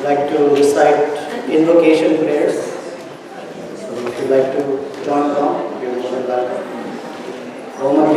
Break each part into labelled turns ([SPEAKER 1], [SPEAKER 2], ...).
[SPEAKER 1] like to recite invocation prayers. So if you'd like to join along, you're more than welcome. Om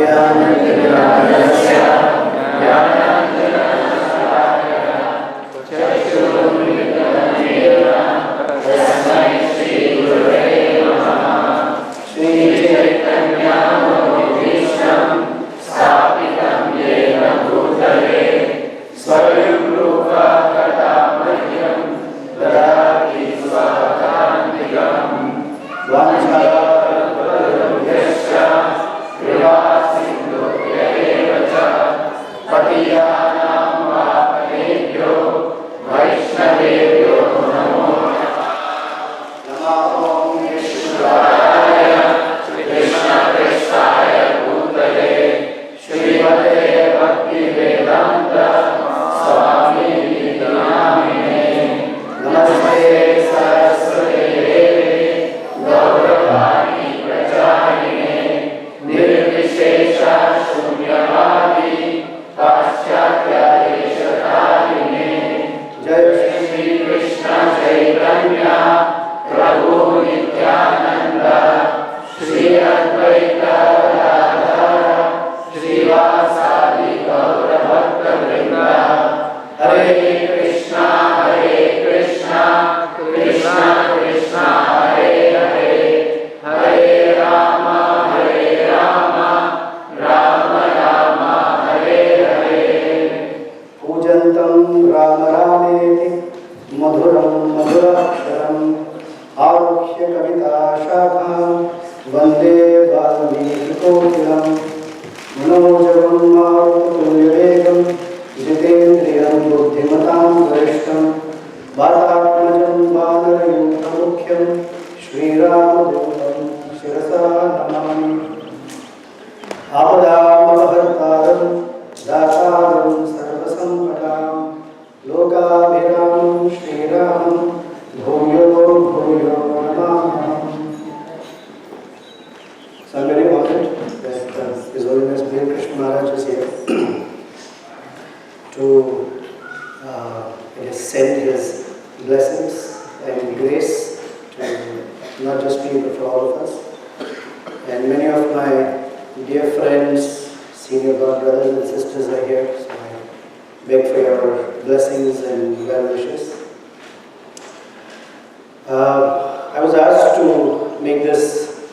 [SPEAKER 1] I was asked to make this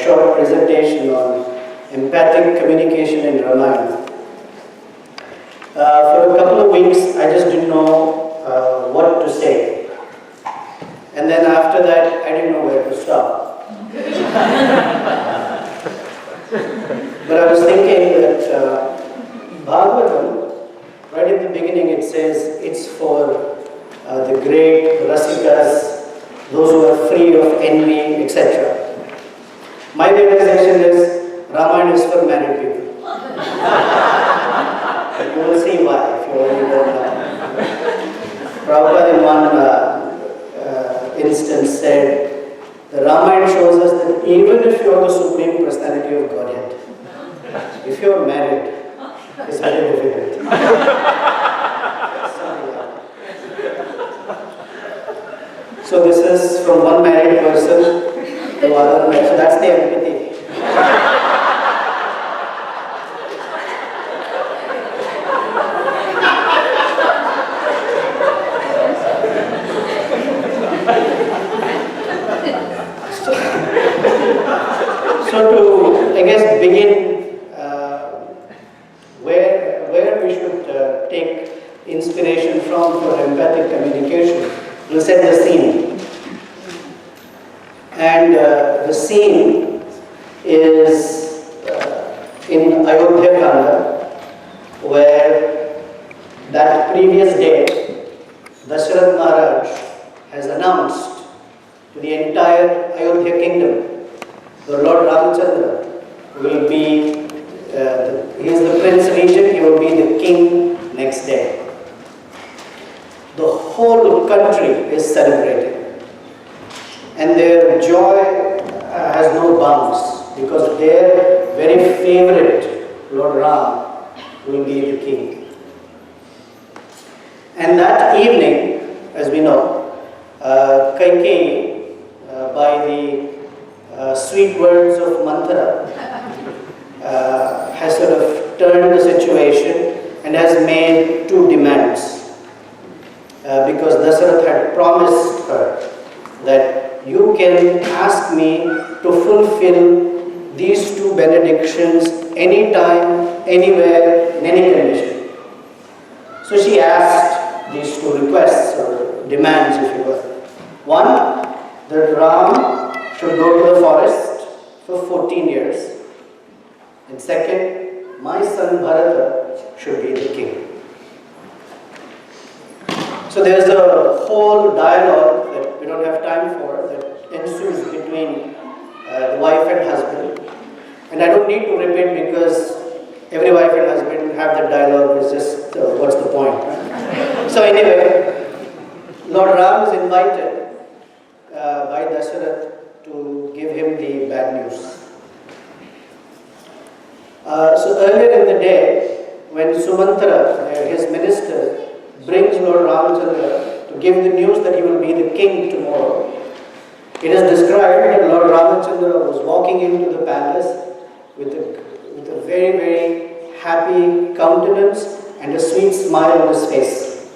[SPEAKER 1] short presentation on empathic communication in Ramayana. For a couple of weeks, I just didn't know what to say. And then after that, I didn't know where to stop. But I was thinking that Bhagavatam, right at the beginning, it says it's for the great Rasikas, those who are free of envy, etc. My realization is Ramayana is for married people. You will see why if you already don't know. Prabhupada in one instance said, the Ramayana shows us that even if you are the Supreme Personality of Godhead, if you are married, it's very difficult. So this is from one married person to another married. So that's the empathy. So to, I guess, begin where we should take inspiration from for empathic communication, we'll set the scene. And the scene is in Ayodhya Kanda, where that previous day, Dasharatha Maharaj has announced to the entire Ayodhya kingdom, the Lord Ramachandra will be, he is the Prince Regent, he will be the king next day. The whole country is celebrating. And their joy has no bounds because their very favorite Lord Ram will be the king. And that evening, as we know, Kaikeyi, by the sweet words of mantra, has sort of turned the situation and has made two demands. Because Dasarath had promised her that you can ask me to fulfill these two benedictions anytime, anywhere, in any condition. So she asked these two requests or demands, if you will. One, that Ram should go to the forest for 14 years. And second, my son Bharata should be the king. So there's a whole dialogue that we don't have time for that ensues between the wife and husband. And I don't need to repeat because every wife and husband have that dialogue. It's just, what's the point? Right? So anyway, Lord Ram is invited by Dasarath to give him the bad news. So earlier in the day, when Sumantra, his minister, brings Lord Ramachandra to give the news that he will be the king tomorrow, it is described that Lord Ramachandra was walking into the palace with a very, very happy countenance and a sweet smile on his face.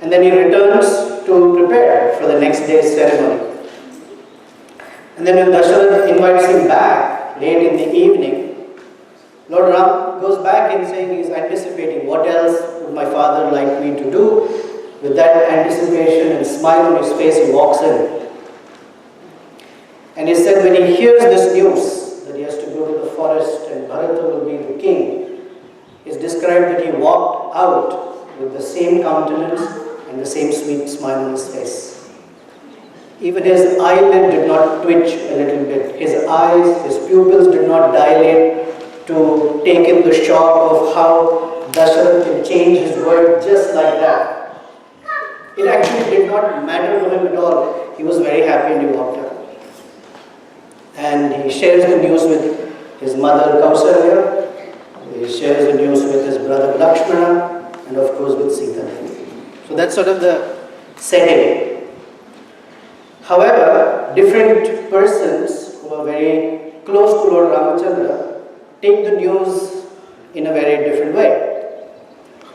[SPEAKER 1] And then he returns to prepare for the next day's ceremony. And then when Dasharatha invites him back late in the evening, Lord Ram goes back and saying he's anticipating what else would my father like me to do. With that anticipation and smile on his face, he walks in. And he said when he hears this news that he has to go to the forest and Bharata will be the king, it's described that he walked out with the same countenance and the same sweet smile on his face. Even his eyelid did not twitch a little bit. His eyes, his pupils did not dilate to take in the shock of how Dasharatha can change his word just like that. It actually did not matter to him at all. He was very happy and he walked out. And he shares the news with his mother Kausalya, he shares the news with his brother Lakshmana, and of course with Sita. So that's sort of the setting. However, different persons who are very close to Lord Ramachandra take the news in a very different way.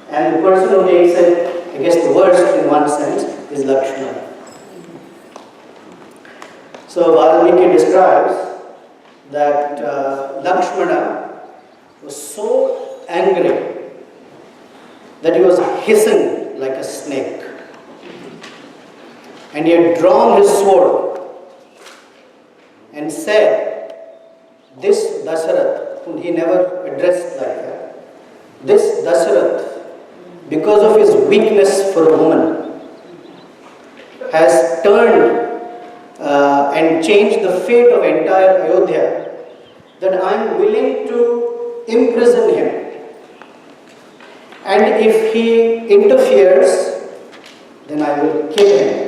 [SPEAKER 1] And the person who takes it, I guess the worst in one sense, is Lakshmana. So Valmiki describes that Lakshmana was so angry that he was hissing like a snake. And he had drawn his sword and said, this Dasarath, whom he never addressed like that, this Dasarath, because of his weakness for a woman, has turned and changed the fate of entire Ayodhya, that I am willing to imprison him. And if he interferes, then I will kill him.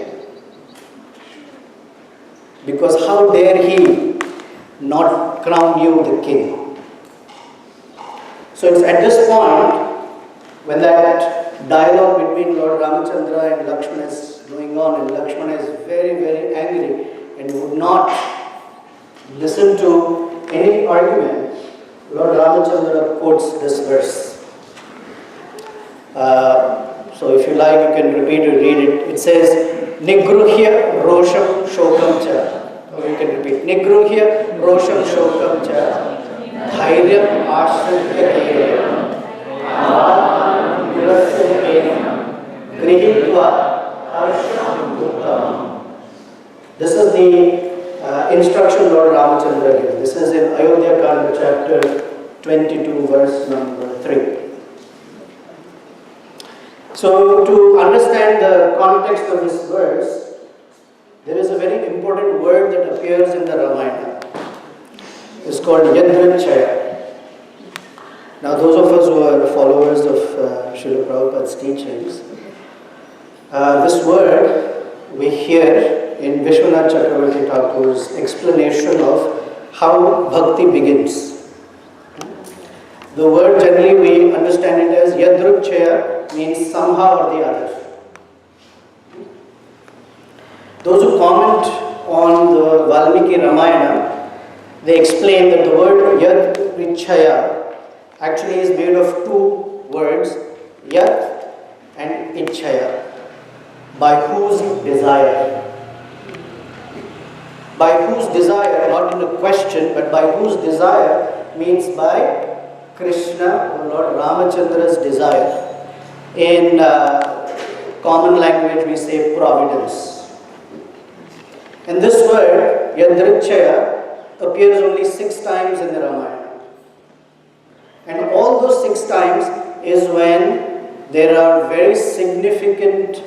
[SPEAKER 1] Because how dare he not crown you the king? So it's at this point, when that dialogue between Lord Ramachandra and Lakshmana is going on, and Lakshmana is very, very angry and would not listen to any argument, Lord Ramachandra quotes this verse. So if you like, you can repeat or read it. It says, Nigruhya rosham shokam cha. Or you can repeat, Nigruhya rosham shokam cha. Dhairyam ashritya kevalam. Avatmanam virasya kevalam. Grihitva harsham uttamam. This is the instruction Lord Ramachandra gives. This is in Ayodhya Kanda chapter 22, verse number 3. So, to understand the context of this verse, there is a very important word that appears in the Ramayana. It's called Yadrichaya. Now, those of us who are followers of Srila Prabhupada's teachings, this word we hear in Vishwanath Chakravarti Thakur's explanation of how bhakti begins. The word generally we understand it as Yadrichaya, means somehow or the other. Those who comment on the Valmiki Ramayana, they explain that the word Yad Ichchaya actually is made of two words, Yad and Ichchaya, by whose desire. By whose desire, not in a question, but by whose desire means by Krishna or Lord Ramachandra's desire. In common language we say providence. And this word, Yadrichaya, appears only 6 times in the Ramayana. And all those 6 times is when there are very significant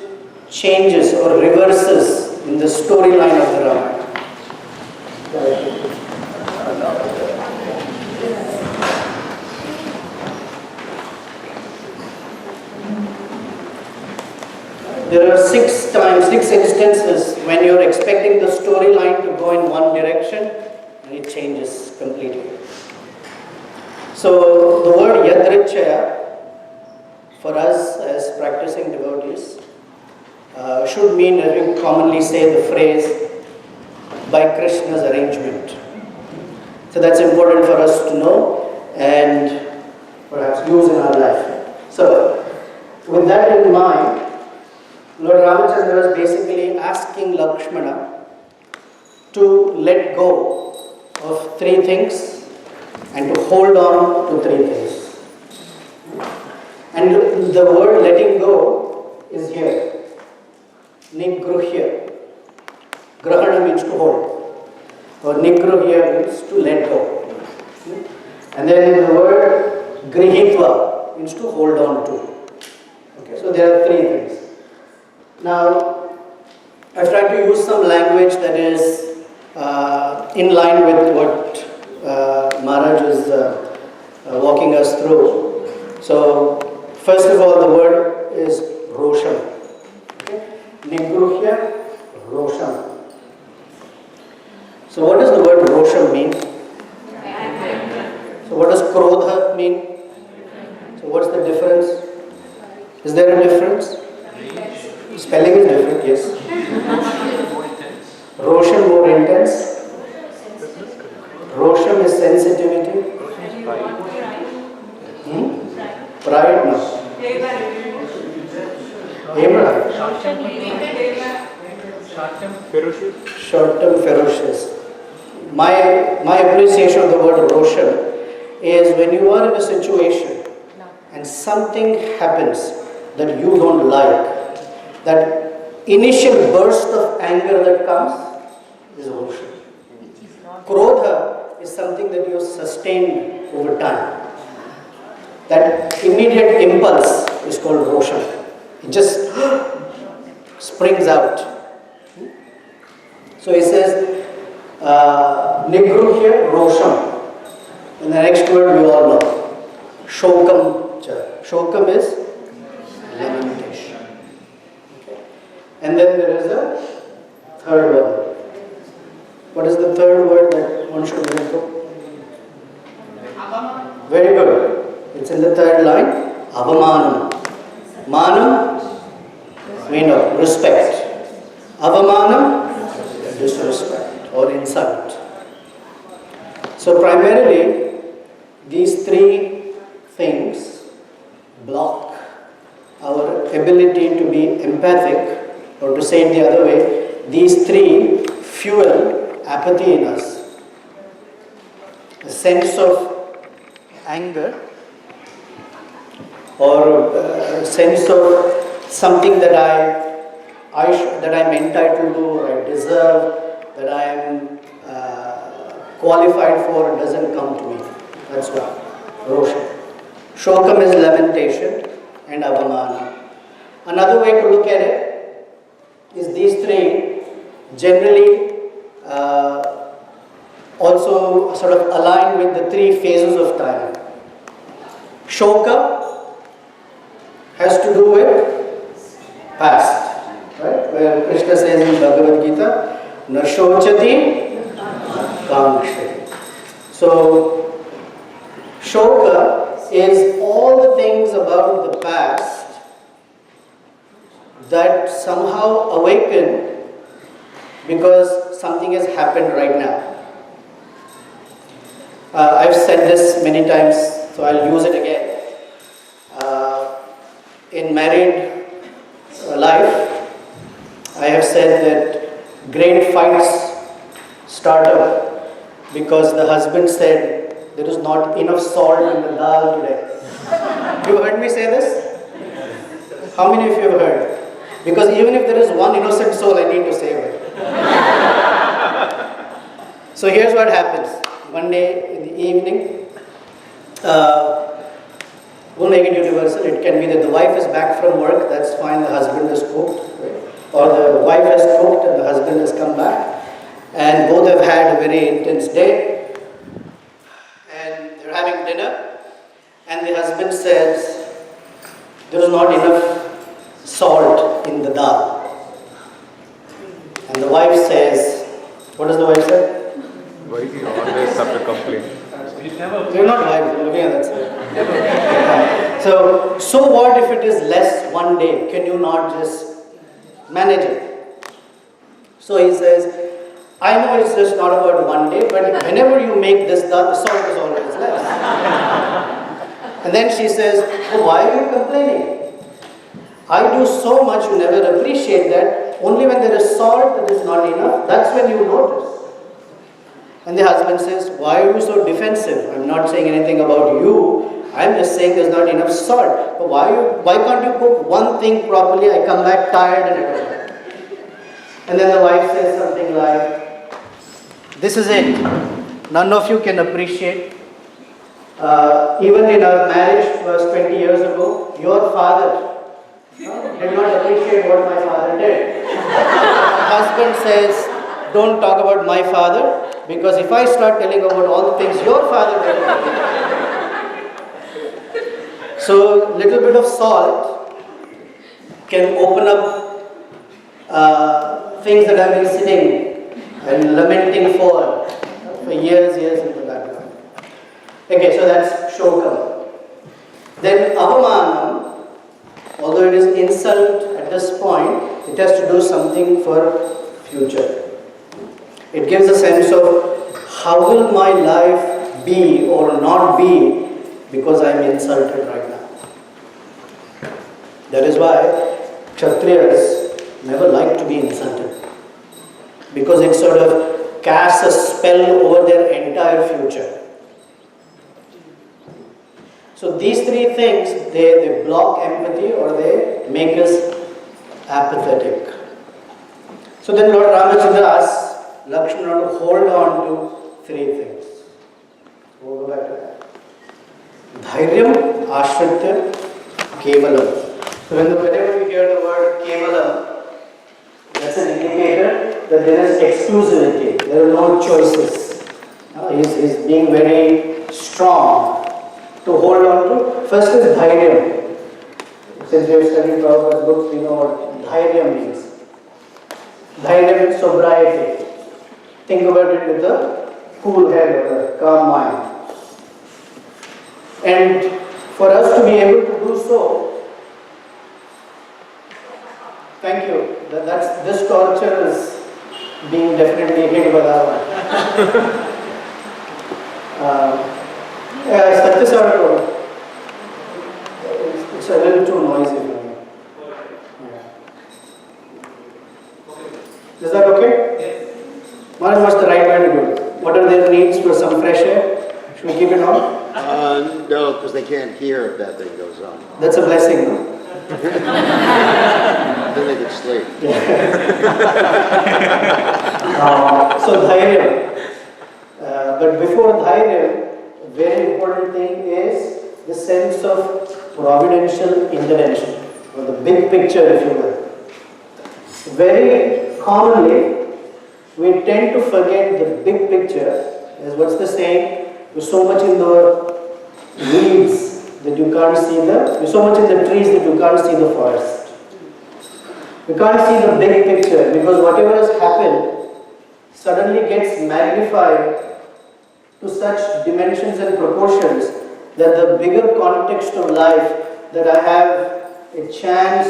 [SPEAKER 1] changes or reverses in the storyline of the Ramayana. There are 6 instances when you're expecting the storyline to go in one direction and it changes completely. So the word Yadrichaya for us as practicing devotees should mean, as we commonly say the phrase, by Krishna's arrangement. So that's important for us to know and perhaps use in our life. So with that in mind, Lord Ramachandra is basically asking Lakshmana to let go of 3 things and to hold on to 3 things. And the word letting go is here. Nigruhya. Grahana means to hold. Or Nigruhya means to let go. And then the word Grihitva means to hold on to. Okay, so there are 3 things. Now, I've tried to use some language that is in line with what Maharaj is walking us through. So, first of all, the word is Rosham. Okay? Nigruhya, Rosham. So, what does the word Rosham mean? So, what does Krodha mean? So, what's the difference? Is there a difference? Spelling is different, yes. Rosham more intense. Rosham is sensitivity. Pride, no. Abraham. Short-term ferocious. My appreciation of the word Rosham is when you are in a situation and something happens that you don't like, that initial burst of anger that comes is Rosham. Krodha is something that you sustain over time. That immediate impulse is called Rosham. It just springs out. So he says, Nigruhya Rosham. And the next word we all know. Shokam. Shokam is lamentation. Okay. And then there is a third one. What is the third word that one should remember? Very good. It's in the third line. Avamanam. Manam, we know, respect. Avamanam, disrespect or insult. So primarily, these 3 things block our ability to be empathic, or to say it the other way, these 3 fuel apathy in us. A sense of anger, or a sense of something that I'm entitled to, or I deserve, that I am qualified for, doesn't come to me. That's why. Rosham. Shokam is lamentation and avamana. Another way to look at it is these 3 generally also sort of align with the 3 phases of time. Shoka has to do with past, right? Where Krishna says in Bhagavad Gita, Na shochati kamkshati. So, shoka is all the things about the past that somehow awaken because something has happened right now. I've said this many times, so I'll use it again. In married life, I have said that great fights start up because the husband said there is not enough salt in the dal today. You heard me say this? How many of you have heard? Because even if there is one innocent soul, I need to save it. So here's what happens. One day in the evening, we'll make it universal. It can be that the wife is back from work, that's fine, the husband has cooked. Right? Or the wife has cooked and the husband has come back. And both have had a very intense day. And they're having dinner. And the husband says, there is not enough salt in the dal. And the wife says, what does the wife say?
[SPEAKER 2] Why do you always have to complain?
[SPEAKER 1] You're not wives, you're looking at that side. So what if it is less one day? Can you not just manage it? So he says, I know it's just not about one day, but whenever you make this dal, the salt is always less. And then she says, oh, why are you complaining? I do so much, you never appreciate that. Only when there is salt that is not enough, that's when you notice. And the husband says, why are you so defensive? I'm not saying anything about you. I'm just saying there's not enough salt. But why can't you cook one thing properly? I come back tired and everything. And then the wife says something like, this is it. None of you can appreciate. Even in our marriage was 20 years ago, your father did not appreciate what my father did. The husband says, don't talk about my father, because if I start telling about all the things your father did. So, little bit of salt can open up things that I've been sitting and lamenting for years in the background. Okay, so that's shokam. Then avamanam, although it is insult at this point, it has to do something for future. It gives a sense of how will my life be or not be because I am insulted right now. That is why Kshatriyas never like to be insulted, because it sort of casts a spell over their entire future. So these three things, they block empathy or they make us apathetic. So then Lord Ramachandra asks Lakshmana to hold on to three things. We'll go back to that. Dhairyam, Ashritya, Kevalam. So whenever you hear the word Kevalam, that's an indicator that there is exclusivity. There are no choices. He's being very strong to hold on to. First is Dhairyam. Since we have studied Prabhupada's books, we know what Dhairyam means. Dhairyam is sobriety. Think about it with a cool head or a calm mind. And for us to be able to do so, thank you. This torture is being definitely hit by that one. Satyasara, it's a little too noisy for me. Is that okay? Yes. What's the right way to do it? What are their needs for some fresh air? Should we keep it on?
[SPEAKER 3] No, because they can't hear if that thing goes on.
[SPEAKER 1] That's a blessing, no?
[SPEAKER 3] Then they can sleep.
[SPEAKER 1] So Dhairyam. But before Dhairyam, a very important thing is the sense of providential intervention, or the big picture, if you will. Very commonly, we tend to forget the big picture. As what's the saying? You're so much in the weeds that you can't see you're so much in the trees that you can't see the forest. You can't see the big picture because whatever has happened suddenly gets magnified to such dimensions and proportions that the bigger context of life, that I have a chance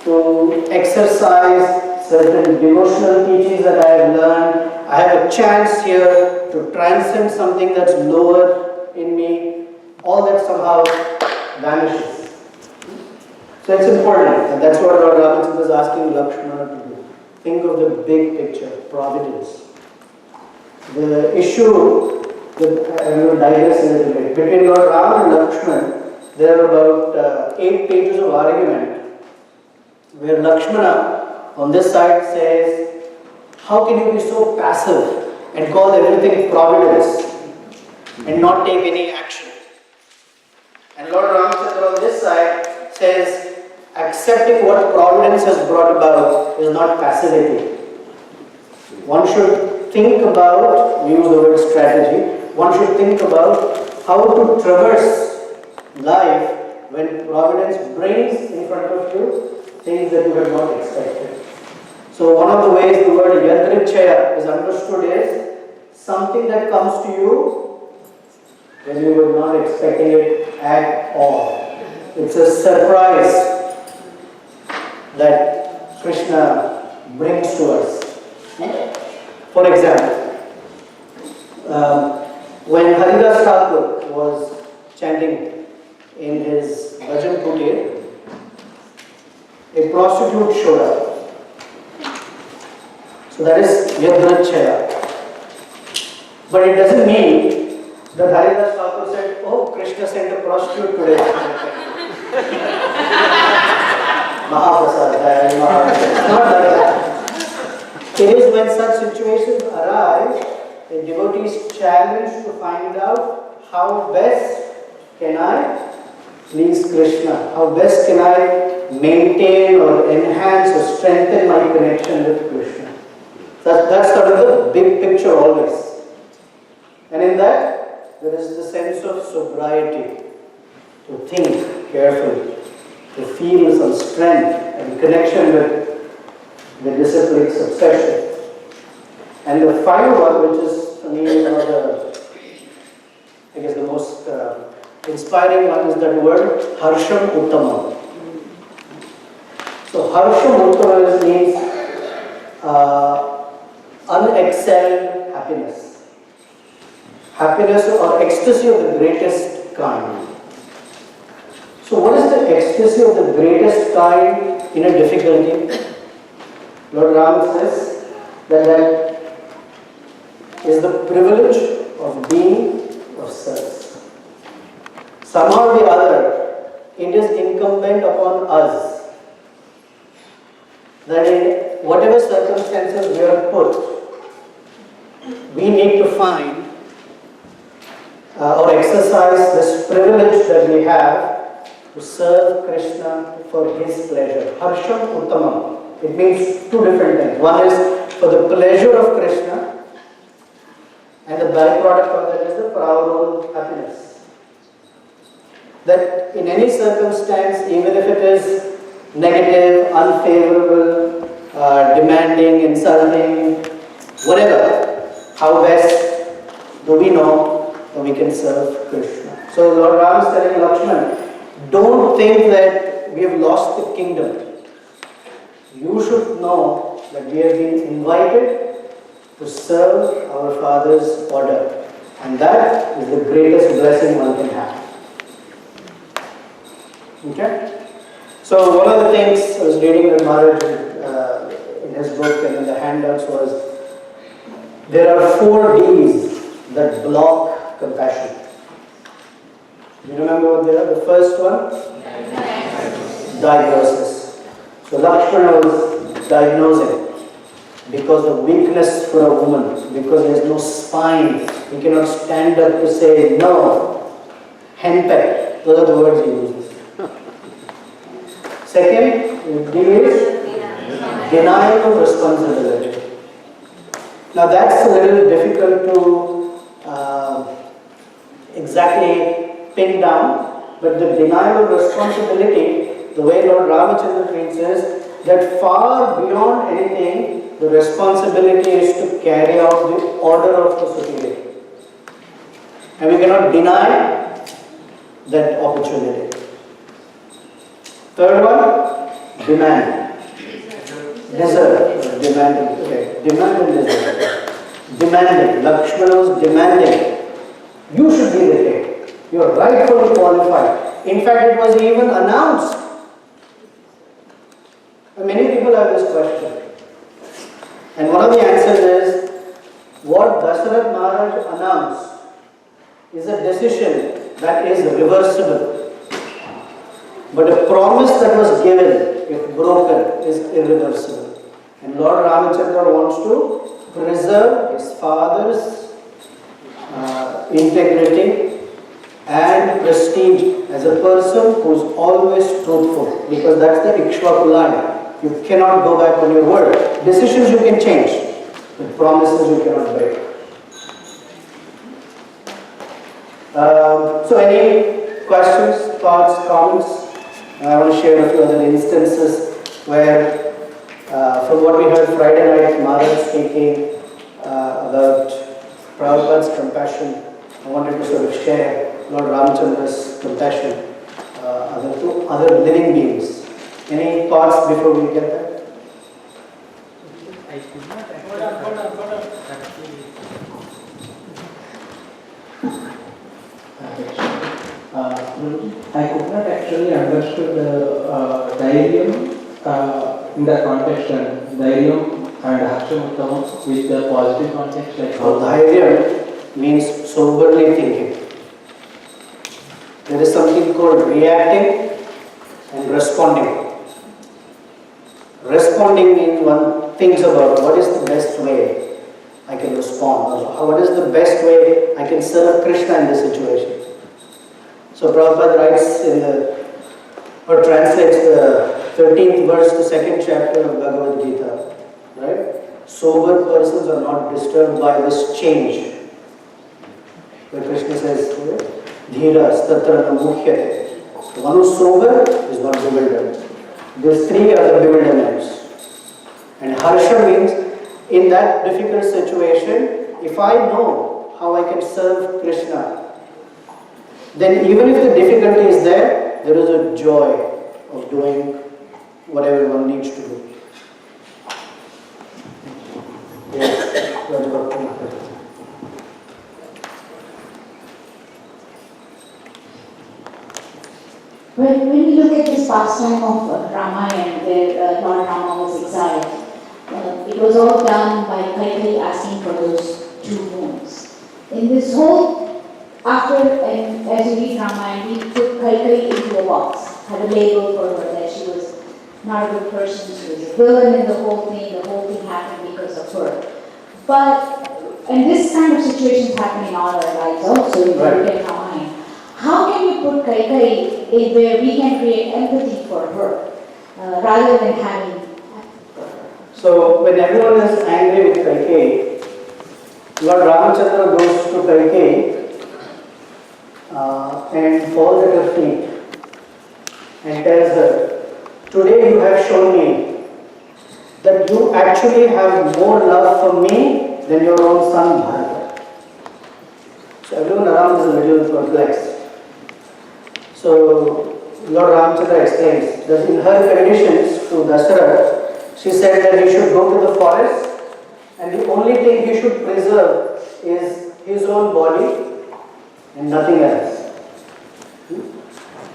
[SPEAKER 1] to exercise certain devotional teachings that I have learned. I have a chance here to transcend something that's lower in me. All that somehow vanishes. So it's important, and that's what Lord Ramachandra is asking Lakshmana to do. Think of the big picture, providence. The issue, I will digress a little bit. Between Lord Ram and Lakshmana, there are about 8 pages of argument where Lakshmana on this side says, how can you be so passive and call everything providence and not take any action? And Lord Ramachandra on this side says, accepting what providence has brought about is not passivity. One should think about, we use the word strategy, one should think about how to traverse life when providence brings in front of you things that you have not expected. So one of the ways the word yadrichaya is understood is something that comes to you when you were not expecting it at all. It's a surprise that Krishna brings to us. For example, when Haridas Thakur was chanting in his bhajan kutir, a prostitute showed up. So that is Yadrachaya. But it doesn't mean that Haridas Thakur said, oh, Krishna sent a prostitute today. Mahaprasad, it's not like that. It is when such situations arise, the devotee is challenged to find out how best can I please Krishna, how best can I maintain or enhance or strengthen my connection with Krishna. That's sort of the big picture always. And in that, there is the sense of sobriety, to think carefully, to feel some strength and connection with the disciplic succession. And the final one, which is for me the most inspiring one, is that word Harsham Uttamam. So Harsham Uttamam means unexcelled happiness. Happiness or ecstasy of the greatest kind. So what is the ecstasy of the greatest kind in a difficulty? Lord Ram says that is the privilege of being of service. Somehow or the other, it is incumbent upon us that in whatever circumstances we are put, we need to find or exercise this privilege that we have to serve Krishna for His pleasure. Harsham Uttamam. It means two different things. One is for the pleasure of Krishna, and the byproduct of that is for our own happiness. That in any circumstance, even if it is negative, unfavorable, demanding, insulting, whatever, how best do we know that we can serve Krishna? So Lord Ram is telling Lakshmana, don't think that we have lost the kingdom. You should know that we have been invited to serve our Father's order, and that is the greatest blessing one can have. Okay? So one of the things I was reading that Maharaj in his book and in the handouts was, there are 4 D's that block compassion. Do you remember what they are? The first one? Diagnosis. So Lakshmana was diagnosing because of weakness for a woman, because there is no spine. He cannot stand up to say no. Henpecked. Those are the words he uses. Second, D is denial of responsibility. Now that's a little difficult to exactly pin down, but the denial of responsibility, the way Lord Ramachandra treats is that far beyond anything, the responsibility is to carry out the order of the superior. And we cannot deny that opportunity. Third one, demand. Deserve, demanding, okay. Demand and deserve. Demanding, Lakshmana was demanding. You should be the king. You are rightfully qualified. In fact, it was even announced. Many people have this question. And one of the answers is, what Dasharatha Maharaj announced is a decision that is reversible. But a promise that was given, if broken, is irreversible. And Lord Ramachandra wants to preserve his father's integrity and prestige as a person who is always truthful. Because that's the Ikshvaku line. You cannot go back on your word. Decisions you can change, but promises you cannot break. So any questions, thoughts, comments? I want to share a few other instances where, from what we heard Friday night, Maharaj speaking about Prabhupada's compassion, I wanted to sort of share Lord Ramachandra's compassion to other living beings. Any thoughts before we get there?
[SPEAKER 4] I could not actually understood the Dhairyam in the context and Dhairyam and Harshamuttam with the positive context. Like
[SPEAKER 1] Dhairyam means soberly thinking. There is something called reacting and responding. Responding means one thinks about what is the best way I can respond, or what is the best way I can serve Krishna in this situation. So Prabhupada writes or translates the 13th verse, the 2nd chapter of Bhagavad Gita, right? Sober persons are not disturbed by this change. Where Krishna says, Dhira statra na mukhyate. The one who is sober is not bewildered. These three are the bewilderments. And harsha means, in that difficult situation, if I know how I can serve Krishna, then even if the difficulty is there, there is a joy of doing whatever one needs to do. Yes.
[SPEAKER 5] When we look at this pastime of Ramayana, where Lord Rama was exiled, it was all done by Kaikeyi asking for those 2 wounds. In this whole, after, and as you read Ramayana, he put Kaikeyi into a box, had a label for her that she was not a good person, she was a villain in the whole thing happened because of her. But, and this kind of situations happen in all our lives also, in Ramayana. How can you put Kaikeyi in where we can create empathy for her, rather than having empathy for her?
[SPEAKER 1] So when everyone is angry with Kaikeyi, Lord Ramachandra goes to Kaikeyi and falls at her feet and tells her, today you have shown me that you actually have more love for me than your own son Bharata. So everyone around is a little perplexed. So Lord Ramachandra explains that in her conditions to Dasharatha, she said that he should go to the forest and the only thing he should preserve is his own body and nothing else.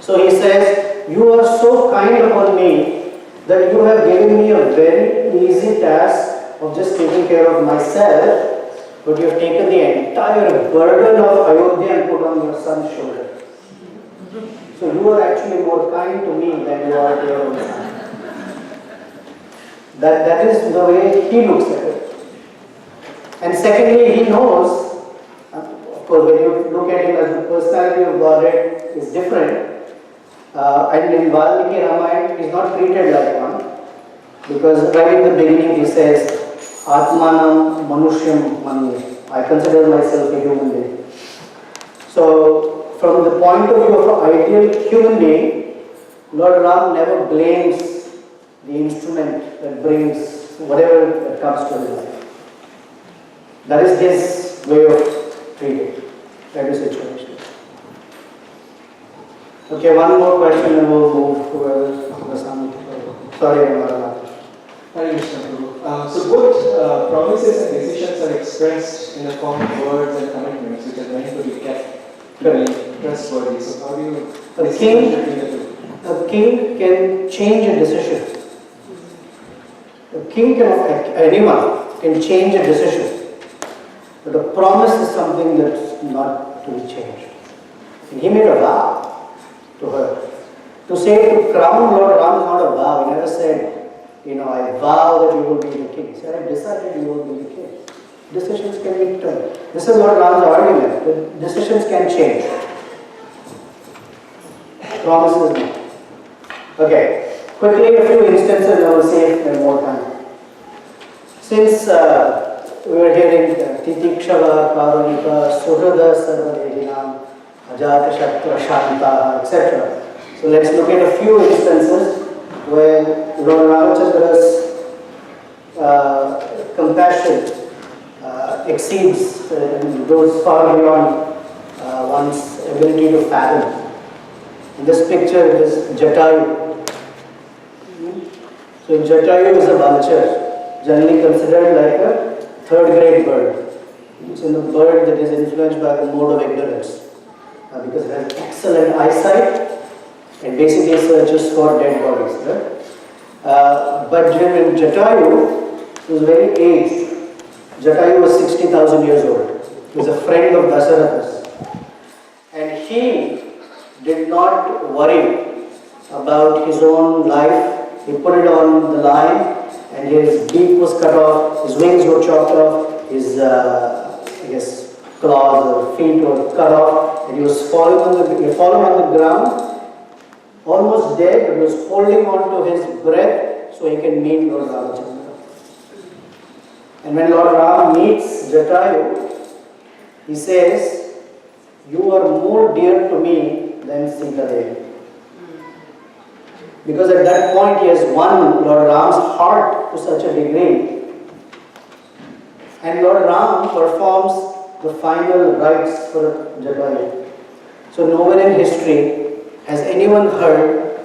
[SPEAKER 1] So he says, you are so kind upon me that you have given me a very easy task of just taking care of myself, but you have taken the entire burden of Ayodhya and put on your son's shoulder. So you are actually more kind to me than you are to your own son. That is the way he looks at it. And secondly, he knows, of course, when you look at him as the personality of Godhead is different. And in Valmiki Ramayana, he is not treated like one. Because right in the beginning he says, Atmanam Manusyam Manye. I consider myself a human being. So, from the point of view of an ideal human being, Lord Ram never blames the instrument that brings whatever that comes to his life. That is his way of treating every situation. Okay, one more question and we'll move to whoever was on. Sorry,
[SPEAKER 4] Hare Krishna Prabhu. So both promises and decisions are expressed in the form of words and commitments which are meant to be kept to be trustworthy. So how do you distinguish between the two?
[SPEAKER 1] A king can change a decision. A king can, anyone can change a decision. But a promise is something that's not to be changed. And he made a vow to her. To say to crown Lord Ram is not a vow. He never said, I vow that you will be the king. He said, I decided you will be the king. Decisions can be turned. This is what Ram's argument. The decisions can change. Promises not. Okay. Quickly, a few instances, I will save more time. Since we were hearing Titikshava, Karunika, Suhrada, Sarvadehinam, Ajata Shaktra, Shanta, etc. So let's look at a few instances where Lord Ramachandra's compassion exceeds and goes far beyond one's ability to fathom. In this picture is Jatayu. So Jatayu is a vulture, generally considered like a third-grade bird. It's a bird that is influenced by the mode of ignorance because it has excellent eyesight and basically searches for dead bodies. Right? But when Jatayu was very aged, Jatayu was 60,000 years old. He was a friend of Dasaratha's. And he did not worry about his own life. He put it on the line and his beak was cut off, his wings were chopped off, his claws or feet were cut off, and he was falling on the ground, almost dead, but he was holding on to his breath so he can meet Lord Ramachandra. And when Lord Ram meets Jatayu, he says, "You are more dear to me than Sita Devi." Because at that point he has won Lord Ram's heart to such a degree. And Lord Ram performs the final rites for Jatayu. So nowhere in history has anyone heard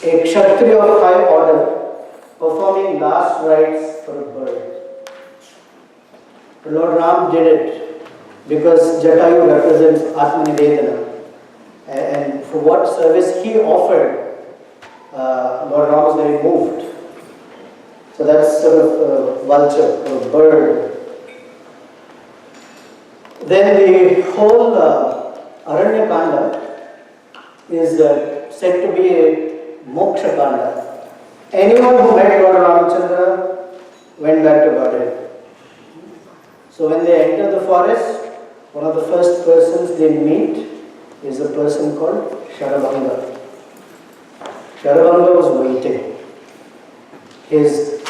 [SPEAKER 1] a Kshatriya of high order performing last rites for a bird. But Lord Ram did it because Jatayu represents Atmanivedana. And for what service he offered, Lord Ram was very moved. So that's sort of a vulture, a bird. Then the whole Aranya Kanda is said to be a Moksha Kanda. Anyone who met Lord Ramachandra went back to Godhead. So when they enter the forest, one of the first persons they meet is a person called Sharavanga. Sharavanga was waiting. His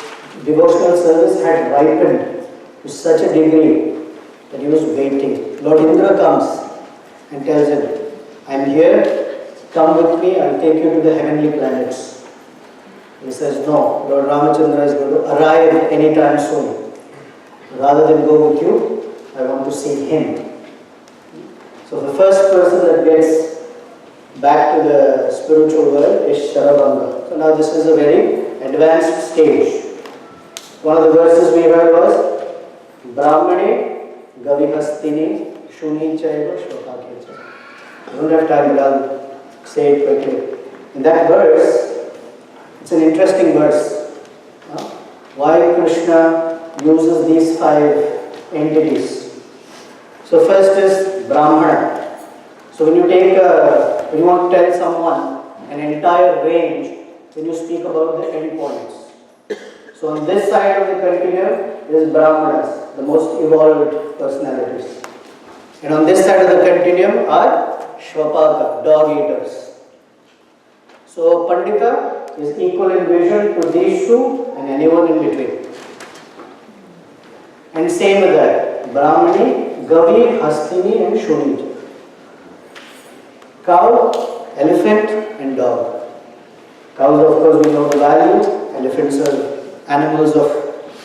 [SPEAKER 1] devotional service had ripened to such a degree that he was waiting. Lord Indra comes and tells him, "I am here, come with me, I will take you to the heavenly planets." He says, "No, Lord Ramachandra is going to arrive anytime soon. Rather than go with you, I want to see him." So the first person that gets back to the spiritual world is Sharavanga. So now this is a very advanced stage. One of the verses we heard was Brahmane Gavihastini Shuni Chaiva Shlokakecha. I don't have time, but I'll say it quickly. In that verse, it's an interesting verse. Why Krishna uses these 5 entities. So first is Brahmana. So when you want to tell someone an entire range, then you speak about the endpoints. So on this side of the continuum is Brahmanas, the most evolved personalities. And on this side of the continuum are Shvapaka, dog eaters. So Pandita is equal in vision to these two and anyone in between. And same with that, Brahmani, Gavi, Hastini and Shuni. Cow, elephant and dog. Cows, of course, we know the value. Elephants are animals of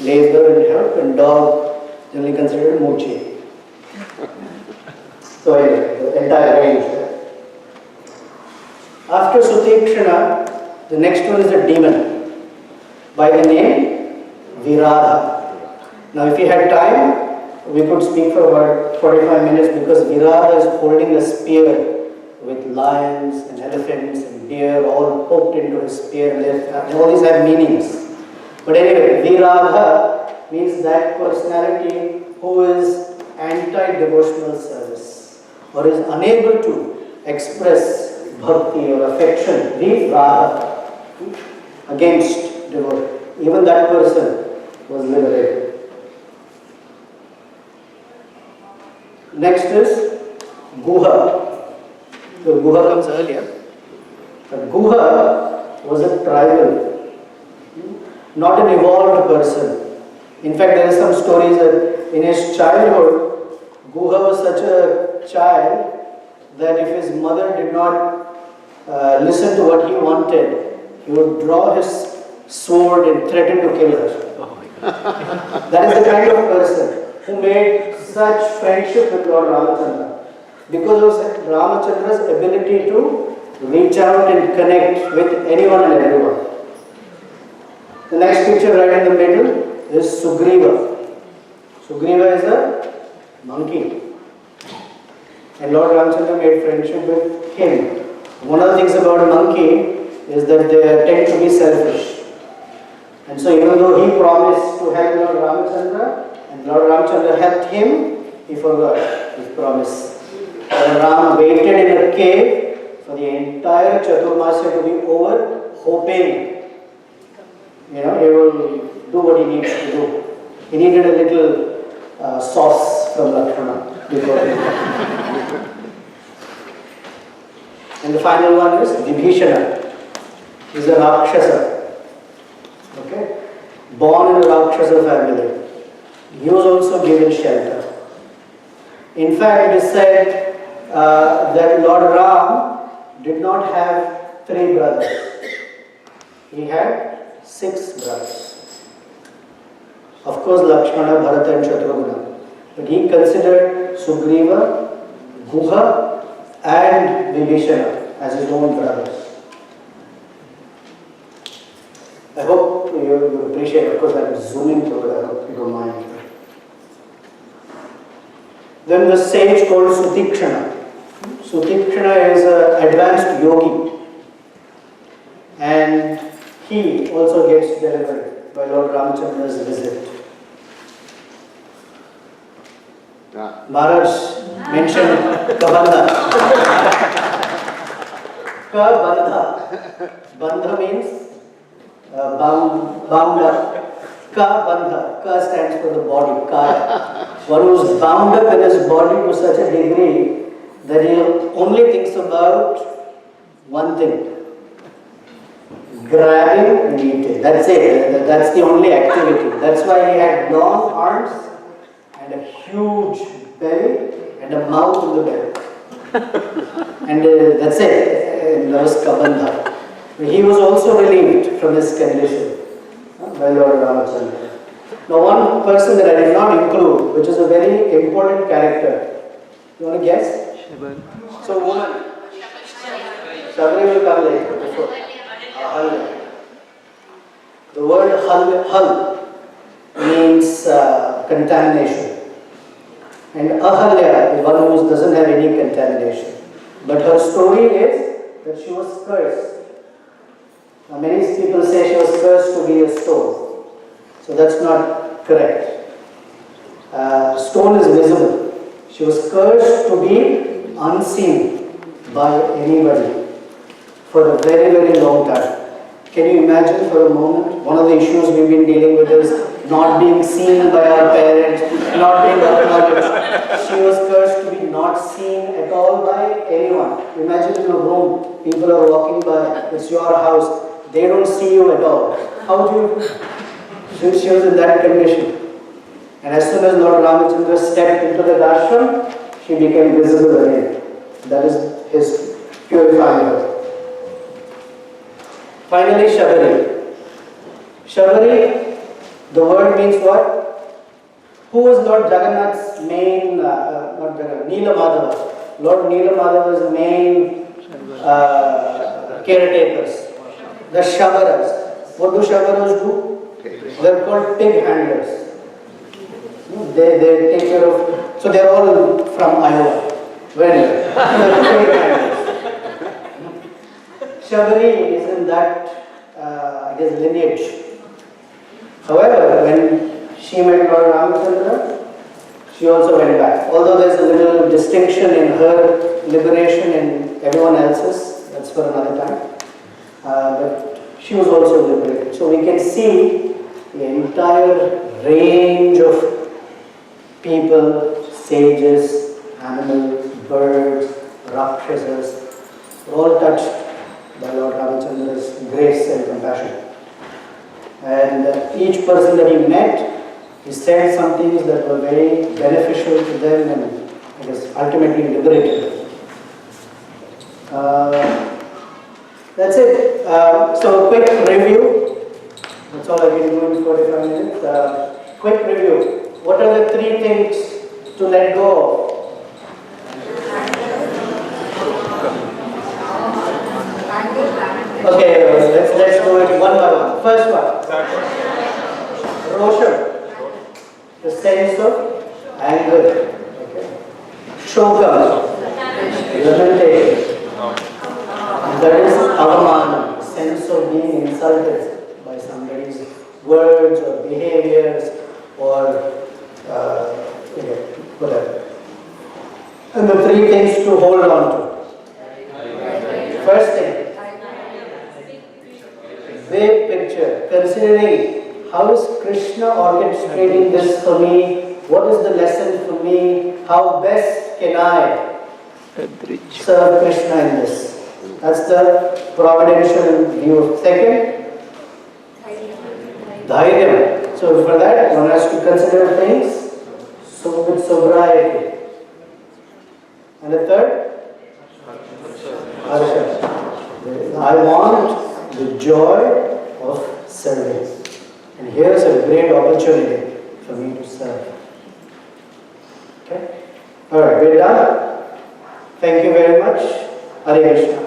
[SPEAKER 1] labor and help, and dog generally considered mochi. So anyway, the entire range there. After Sutikshana, the next one is a demon. by the name Viradha. Now if we had time, we could speak for about 45 minutes because Viradha is holding a spear with lions and elephants and deer all poked into his spear, and they all these have meanings. But anyway, Viradha means that personality who is anti-devotional service or is unable to express bhakti or affection, Viradha, against devotion. Even that person was liberated. Next is Guha. So Guha comes earlier. But Guha was a tribal, not an evolved person. In fact, there are some stories that in his childhood, Guha was such a child that if his mother did not listen to what he wanted, he would draw his sword and threaten to kill her. That is the kind of person who made such friendship with Lord Ramachandra. Because of Ramachandra's ability to reach out and connect with anyone and everyone. The next picture right in the middle is Sugriva. Sugriva is a monkey. And Lord Ramachandra made friendship with him. One of the things about a monkey is that they tend to be selfish. And so even though he promised to help Lord Ramachandra, and Lord Ramachandra helped him, he forgot his promise. And Ram waited in a cave for the entire Chaturmasya to be over, hoping, he will do what he needs to do. He needed a little sauce from Lakshmana before And the final one is Vibhishana. He's a Rakshasa. Okay? Born in a Rakshasa family. He was also given shelter. In fact, it is said that Lord Ram did not have 3 brothers. He had 6 brothers. Of course, Lakshmana, Bharata and Shatrugna. But he considered Sugriva, Guha and Vibhishana as his own brothers. I hope you appreciate, of course I'm zooming through it, I hope you don't mind. Then the sage called Sutikshana. Sutikshana is an advanced yogi. And he also gets delivered by Lord Ramachandra's visit. Maharaj mentioned Kabandha. Kabandha. Bandha means bound up. Kabandha. Ka stands for the body. Kaya. One who is bound up in his body to such a degree that he only thinks about one thing. Grabbing and eating. That's it. That's the only activity. That's why he had long arms and a huge belly and a mouth in the belly. And that's it. That was Kabandha. He was also relieved from his condition by Lord Ramachandra. Now one person that I did not include, which is a very important character. You want to guess? So woman. Shabari will come later. Before. Ahalya. The word hal means contamination. And Ahalya is one who doesn't have any contamination. But her story is that she was cursed. Now many people say she was cursed to be a stone. So that's not correct. Stone is visible. She was cursed to be unseen by anybody for a very, very long time. Can you imagine for a moment? One of the issues we've been dealing with is not being seen by our parents, not being acknowledged. She was cursed to be not seen at all by anyone. Imagine in a room, people are walking by, it's your house, they don't see you at all. How do you? Since she was in that condition. And as soon as Lord Ramachandra stepped into the ashram, she became visible again. That is his purifying her. Finally, Shabari. Shabari, the word means what? Who was Lord Jagannath's main, Neelamadhava? Lord Neelamadhava's main caretakers, the Shabaras. What do Shabaros do? They're called pig handlers. They take care of, so they're all from Iowa. Well, pig handlers. Shabari is in that, I guess, lineage. However, when she met Lord Ramachandra, she also went back. Although there's a little distinction in her liberation and everyone else's, that's for another time. But she was also liberated. So we can see the entire range of people, sages, animals, birds, rakshasas, all touched by Lord Ramachandra's grace and compassion. And each person that he met, he said some things that were very beneficial to them and I guess ultimately liberated them. That's it. So quick review. That's all I can do in 45 minutes. Quick review. What are the 3 things to let go of? Okay, let's do it one by one. First one. Rosham. The sense of anger. Okay. Shokam. Lamentation. That is avamana, sense of being insulted by somebody's words or behaviors or whatever. And the 3 things to hold on to. First thing, big picture, considering how is Krishna orchestrating this for me, what is the lesson for me, how best can I serve Krishna in this. That's the providential view. Second, dhairyam. So for that, one has to consider things with sobriety. And the third, harsha. I want the joy of serving. And here's a great opportunity for me to serve. Okay? Alright, we're done. Thank you very much. Hare Krishna.